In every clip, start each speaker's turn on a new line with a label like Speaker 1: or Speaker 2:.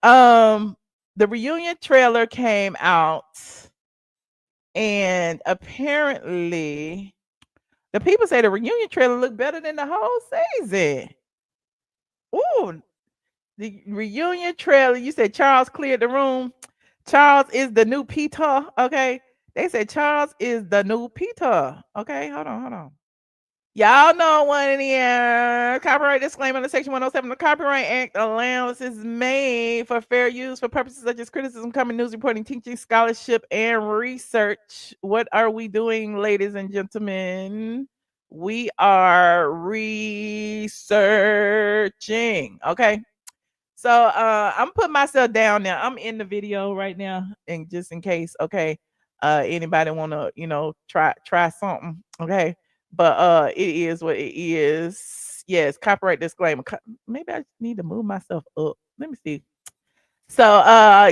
Speaker 1: The reunion trailer came out, and apparently the people say the reunion trailer looked better than the whole season. Ooh, the reunion trailer. You said Charles cleared the room. Charles is the new Peter. Okay. They said Charles is the new Peter. Okay, hold on. Y'all know one in the air. Copyright disclaimer under Section 107. The Copyright Act allowance is made for fair use for purposes such as criticism, comment, news reporting, teaching, scholarship, and research. What are we doing, ladies and gentlemen? We are researching. Okay. So I'm putting myself down now. I'm in the video right now, and just in case, okay, anybody wanna, try something, okay. But it is what it is. Yes, copyright disclaimer. Maybe I just need to move myself up. Let me see. So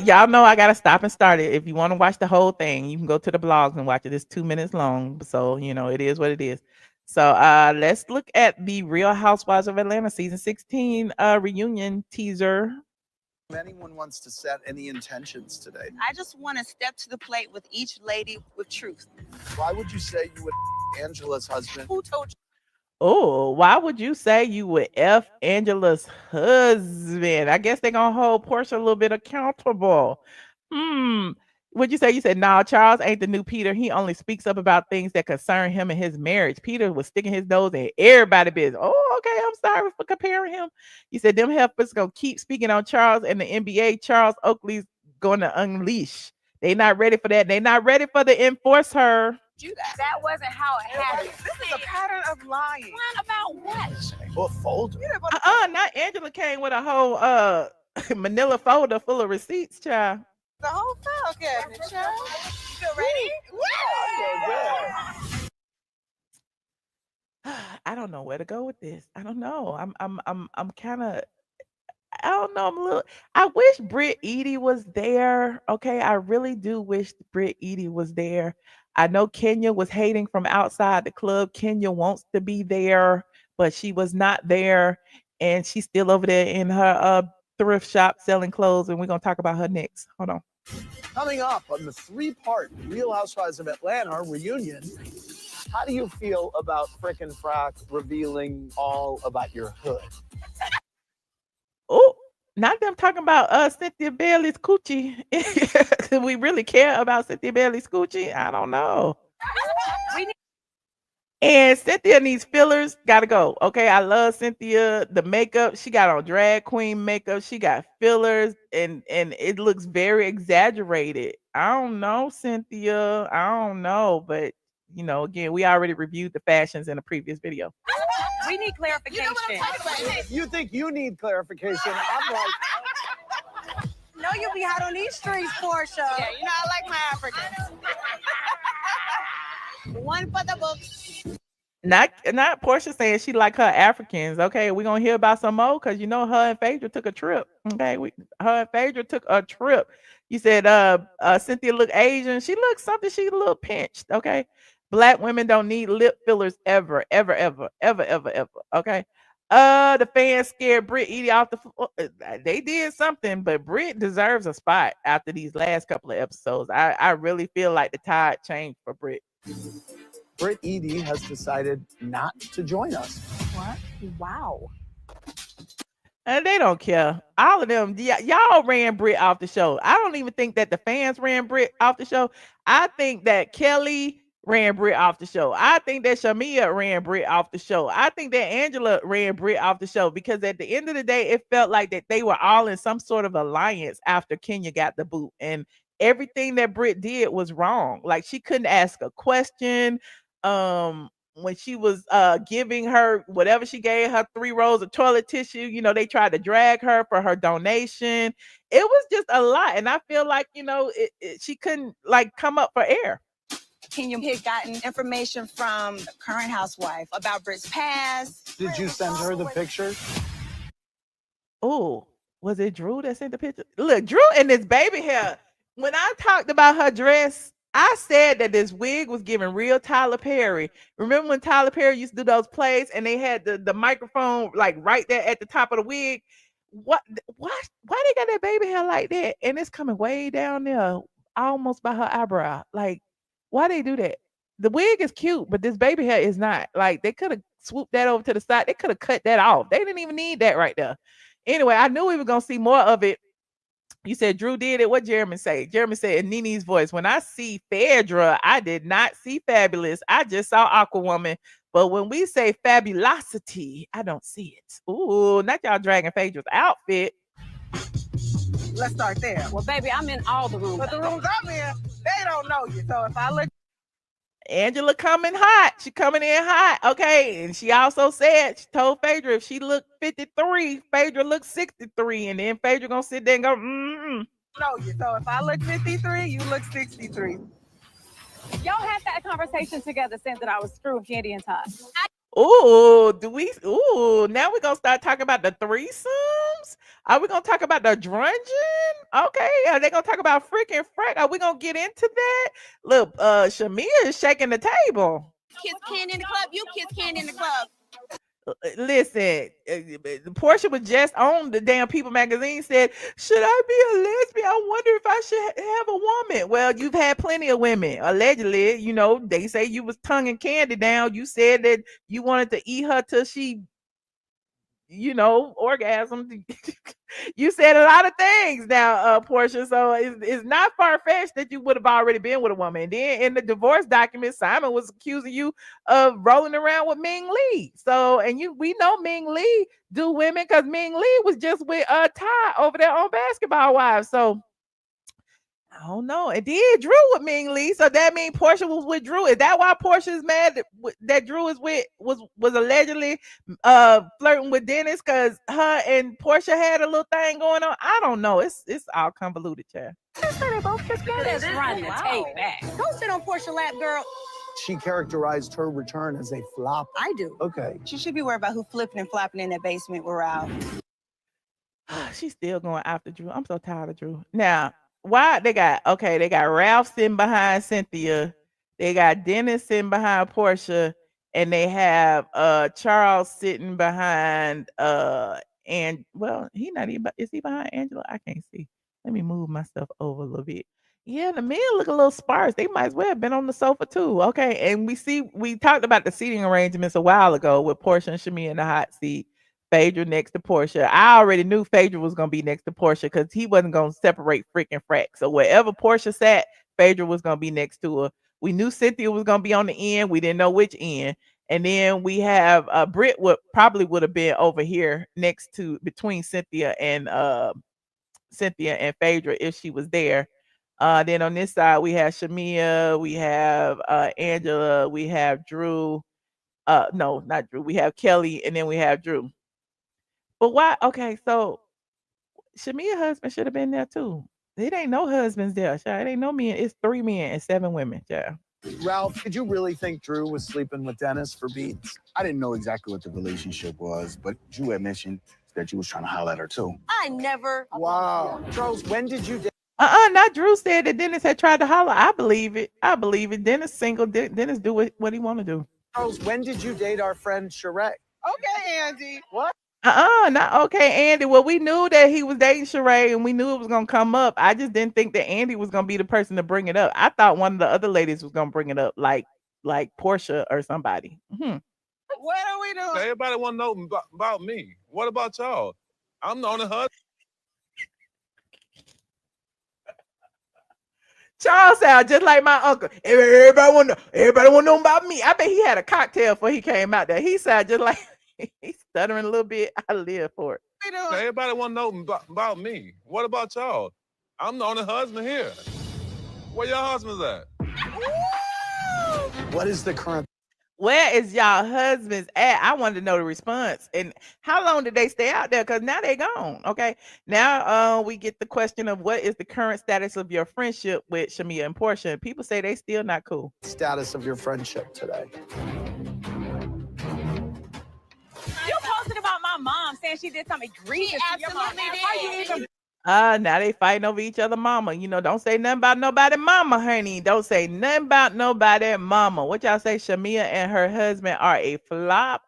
Speaker 1: y'all know I gotta stop and start it. If you want to watch the whole thing, you can go to the blogs and watch it. It's 2 minutes long. So it is what it is. So let's look at the Real Housewives of Atlanta season 16 reunion teaser.
Speaker 2: If anyone wants to set any intentions today,
Speaker 3: I just want to step to the plate with each lady with truth.
Speaker 2: why would you say you would Angela's husband?
Speaker 3: Who told you?
Speaker 1: Oh, why would you say you would F Angela's husband? I guess they're gonna hold Porsha a little bit accountable. What'd you say? You said, nah, Charles ain't the new Peter. He only speaks up about things that concern him and his marriage. Peter was sticking his nose in everybody's business. Oh, okay. I'm sorry for comparing him. You said them helpers gonna keep speaking on Charles and the NBA. Charles Oakley's gonna unleash. They not ready for that. They not ready for the enforcer.
Speaker 3: That wasn't how it happened.
Speaker 4: This is a pattern of lying.
Speaker 3: Lying about what?
Speaker 2: What folder?
Speaker 1: Not Angela came with a whole manila folder full of receipts, child.
Speaker 4: The whole file cabinet, child.
Speaker 3: You feel ready?
Speaker 1: I don't know where to go with this. I don't know. I'm kind of. I don't know. I'm a little. I wish Britt Eady was there. Okay, I really do wish Britt Eady was there. I know Kenya was hating from outside the club. Kenya wants to be there, but she was not there, and she's still over there in her thrift shop selling clothes. And we're gonna talk about her next. Hold on.
Speaker 2: Coming up on the 3-part Real Housewives of Atlanta reunion, how do you feel about Frickin' Frock revealing all about your hood?
Speaker 1: Oh, not them talking about Cynthia Bailey's coochie. Do we really care about Cynthia Bailey's coochie? I don't know. And Cynthia needs fillers. Gotta go. Okay, I love Cynthia. The makeup she got on, drag queen makeup. She got fillers, and it looks very exaggerated. I don't know, Cynthia. I don't know, but again, we already reviewed the fashions in a previous video.
Speaker 3: We need clarification.
Speaker 2: You think you need clarification? I'm like,
Speaker 3: No, you'll be hot on these streets, Porsha. Yeah, I like my Africans. One for the books.
Speaker 1: Not Porsha saying she like her Africans. Okay, we're gonna hear about some more because her and Phaedra took a trip. Okay, her and Phaedra took a trip. You said Cynthia look Asian. She looks something. She a little pinched. Okay, Black women don't need lip fillers ever. Okay. The fans scared Britt Eady off the floor. They did something, but Britt deserves a spot after these last couple of episodes. I really feel like the tide changed for Britt.
Speaker 2: Britt Eady has decided not to join us.
Speaker 3: What? Wow.
Speaker 1: And they don't care. All of them, y'all ran Britt off the show. I don't even think that the fans ran Britt off the show. I think that Kelly ran Britt off the show. I think that Shamia ran Britt off the show. I think that Angela ran Britt off the show because at the end of the day, it felt like that they were all in some sort of alliance after Kenya got the boot. And everything that Britt did was wrong. Like she couldn't ask a question. When she was giving her whatever she gave her 3 rolls of toilet tissue, they tried to drag her for her donation. It was just a lot. And I feel like, she couldn't come up for air.
Speaker 3: Kenya had gotten information from the current housewife about Britt's past.
Speaker 2: Did you send her the picture?
Speaker 1: Oh, was it Drew that sent the picture? Look, Drew and this baby hair. When I talked about her dress, I said that this wig was giving real Tyler Perry. Remember when Tyler Perry used to do those plays and they had the microphone right there at the top of the wig? What? Why they got that baby hair like that? And it's coming way down there, almost by her eyebrow. Like, why they do that? The wig is cute, but this baby hair is not. Like, they could have swooped that over to the side. They could have cut that off. They didn't even need that right there. Anyway, I knew we were gonna see more of it. You said Drew did it. What Jeremy say? Jeremy said in Nene's voice, when I see Phaedra, I did not see Fabulous. I just saw Aquawoman. But when we say fabulosity, I don't see it. Ooh, not y'all dragging Phaedra's outfit.
Speaker 4: Let's start there.
Speaker 5: Well, baby, I'm in all the rooms.
Speaker 4: But the rooms I'm in, they don't know you. So if I look,
Speaker 1: Angela coming hot. She coming in hot. Okay. And she also said, she told Phaedra if she looked 53, Phaedra looked 63. And then Phaedra gonna sit there and go,
Speaker 4: know you. So if I look 53, you look 63.
Speaker 5: Y'all had that conversation together since that I was through Kandi and Todd.
Speaker 1: Ooh, now we're gonna start talking about the threesomes. Are we gonna talk about the drunging? Okay, are they gonna talk about freaking frack? Are we gonna get into that? Look, Shamia is shaking the table.
Speaker 3: Kiss Kandi in the club. You kiss Kandi in the club.
Speaker 1: Listen, Porsha was just on the damn People magazine, said, should I be a lesbian? I wonder if I should have a woman. Well, you've had plenty of women. Allegedly, you know, they say you was tonguing Kandi down. You said that you wanted to eat her till she, you know, orgasm. You said a lot of things now, Porsha. So it's not far-fetched that you would have already been with a woman. And then in the divorce document, Simon was accusing you of rolling around with Ming Lee. So, and we know Ming Lee do women because Ming Lee was just with Ty over there on Basketball Wives. So I don't know. And then Drew with Ming Lee, so that means Porsha was with Drew. Is that why Porsha is mad that Drew is with was allegedly flirting with Dennis because her and Porsha had a little thing going on? I don't know. It's all convoluted, child.
Speaker 5: They both just let's run the tape back.
Speaker 3: Don't sit on Porsha lap, girl.
Speaker 2: She characterized her return as a flop.
Speaker 3: I do.
Speaker 2: Okay.
Speaker 3: She should be worried about who flipping and flapping in that basement with Ralph.
Speaker 1: She's still going after Drew. I'm so tired of Drew. Now, why they got Ralph sitting behind Cynthia, they got Dennis sitting behind Porsha, and they have Charles sitting behind and well, he not even, is he behind Angela? I can't see. Let me move myself over a little bit. Yeah, the men look a little sparse. They might as well have been on the sofa too. Okay, and we talked about the seating arrangements a while ago with Porsha and Shamia in the hot seat. Phaedra next to Porsha. I already knew Phaedra was gonna be next to Porsha because he wasn't gonna separate freaking frack. So wherever Porsha sat, Phaedra was gonna be next to her. We knew Cynthia was gonna be on the end. We didn't know which end. And then we have Britt would have been over here next to between Cynthia and Phaedra if she was there. Then on this side we have Shamia, we have Angela, we have Drew. No, not Drew. We have Kelly, and then we have Drew. But why? Okay, so Shamia's husband should have been there too. It ain't no husbands there, child. It ain't no men. It's 3 men and 7 women, child.
Speaker 2: Ralph, did you really think Drew was sleeping with Dennis for beats?
Speaker 6: I didn't know exactly what the relationship was, but Drew had mentioned that you was trying to holler at her too.
Speaker 3: I never.
Speaker 2: Wow. Charles, when did you date?
Speaker 1: Not Drew said that Dennis had tried to holler. I believe it. Dennis single. Dennis do what he want to do.
Speaker 2: Charles, when did you date our friend Sheree?
Speaker 4: okay, Angie.
Speaker 2: What?
Speaker 1: Not okay, Andy. Well, we knew that he was dating Sheree, and we knew it was gonna come up. I just didn't think that Andy was gonna be the person to bring it up. I thought one of the other ladies was gonna bring it up, like Porsha or somebody.
Speaker 4: What are we doing?
Speaker 7: Everybody want to know about me. What about y'all? I'm the only husband.
Speaker 1: Charles sound just like my uncle. Everybody want to know about me. I bet he had a cocktail before he came out there. He sound just like he's stuttering a little bit. I live for it.
Speaker 7: Everybody want to know about me. What about y'all? I'm the only husband here. Where your husbands at?
Speaker 2: What is the current?
Speaker 1: Where is y'all husbands at? I wanted to know the response. And how long did they stay out there? Because now they gone. Okay. Now we get the question of what is the current status of your friendship with Shamia and Porsha? People say they still not cool.
Speaker 2: Status of your friendship today?
Speaker 5: You posted about my mom saying she did something egregious to your mom.
Speaker 3: Absolutely did.
Speaker 1: Now they fighting over each other mama. You know, don't say nothing about nobody mama, honey. Don't say nothing about nobody mama. What y'all say? Shamia and her husband are a flop.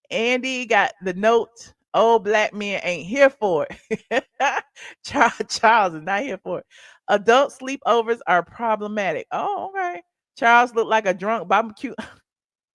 Speaker 1: Andy got the note Old black men ain't here for it. Charles is not here for it. Adult sleepovers are problematic. Oh, okay. Charles looked like a drunk barbecue.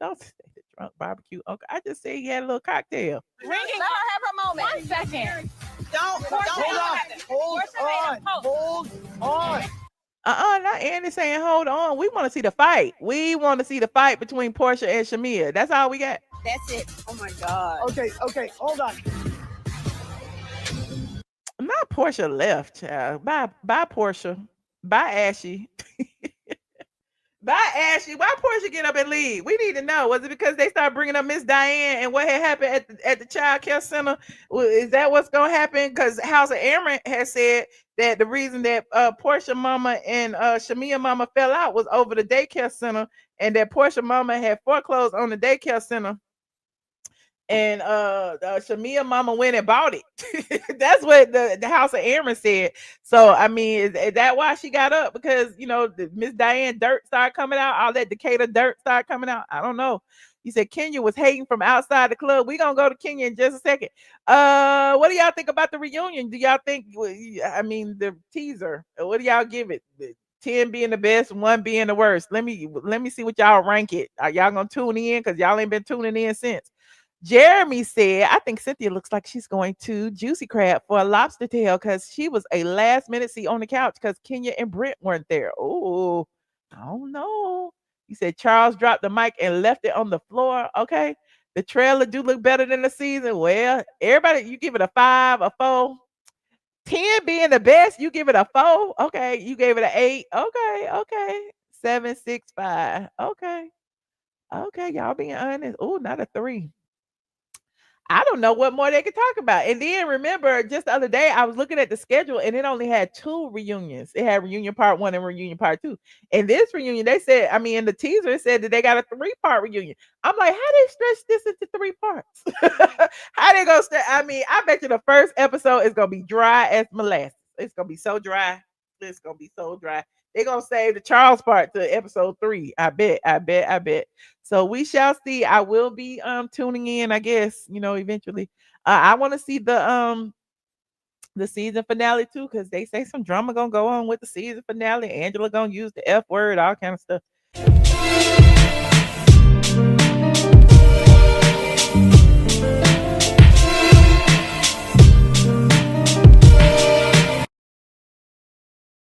Speaker 1: Don't say the drunk barbecue uncle. I just said he had a little cocktail.
Speaker 5: Let her have her moment. 1 second.
Speaker 2: Don't. Hold on.
Speaker 1: Not Andy saying hold on. We want to see the fight. We want to see the fight between Porsha and Shamia. That's all we got.
Speaker 3: That's it.
Speaker 4: Oh my God.
Speaker 2: Okay, hold on.
Speaker 1: Not Porsha left, child. Bye, Porsha. Bye, Ashy. Bye, Ashley. Why Porsha get up and leave? We need to know. Was it because they started bringing up Miss Diane and what had happened at the child care center? Is that what's going to happen? Because House of Aaron has said that the reason that Porsha mama and Shamia mama fell out was over the daycare center, and that Porsha mama had foreclosed on the daycare center. And Shamia mama went and bought it. That's what the House of Aaron said. So I mean, is that why she got up? Because Miss Diane dirt started coming out, all that Decatur dirt started coming out. I don't know. You said Kenya was hating from outside the club. We're gonna go to Kenya in just a second. What do y'all think about the reunion? Do y'all think, I mean, the teaser, what do y'all give it? 10 being the best, 1 being the worst. Let me see what y'all rank it. Are y'all gonna tune in? Because y'all ain't been tuning in since. Jeremy said, I think Cynthia looks like she's going to Juicy Crab for a lobster tail because she was a last minute seat on the couch because Kenya and Britt weren't there. Oh, I don't know. He said Charles dropped the mic and left it on the floor. Okay. The trailer do look better than the season. Well, everybody, you give it a 5, a 4. 10 being the best, you give it a 4. Okay. You gave it an 8. Okay. 7, 6, 5. Okay. Y'all being honest. Oh, not a 3. I don't know what more they could talk about. And then remember, just the other day, I was looking at the schedule and it only had 2 reunions. It had reunion part 1 and reunion part 2. And this reunion, they said, I mean, in the teaser, it said that they got a 3-part reunion. I'm like, how they stretch this into 3 parts? How they gonna stretch? I mean, I bet you the first episode is gonna be dry as molasses. It's gonna be so dry. It's gonna be so dry. They're gonna save the Charles part to episode 3. I bet. So we shall see. I will be tuning in, I guess, eventually. I want to see the season finale too, because they say some drama gonna go on with the season finale. Angela gonna use the F word, all kind of stuff.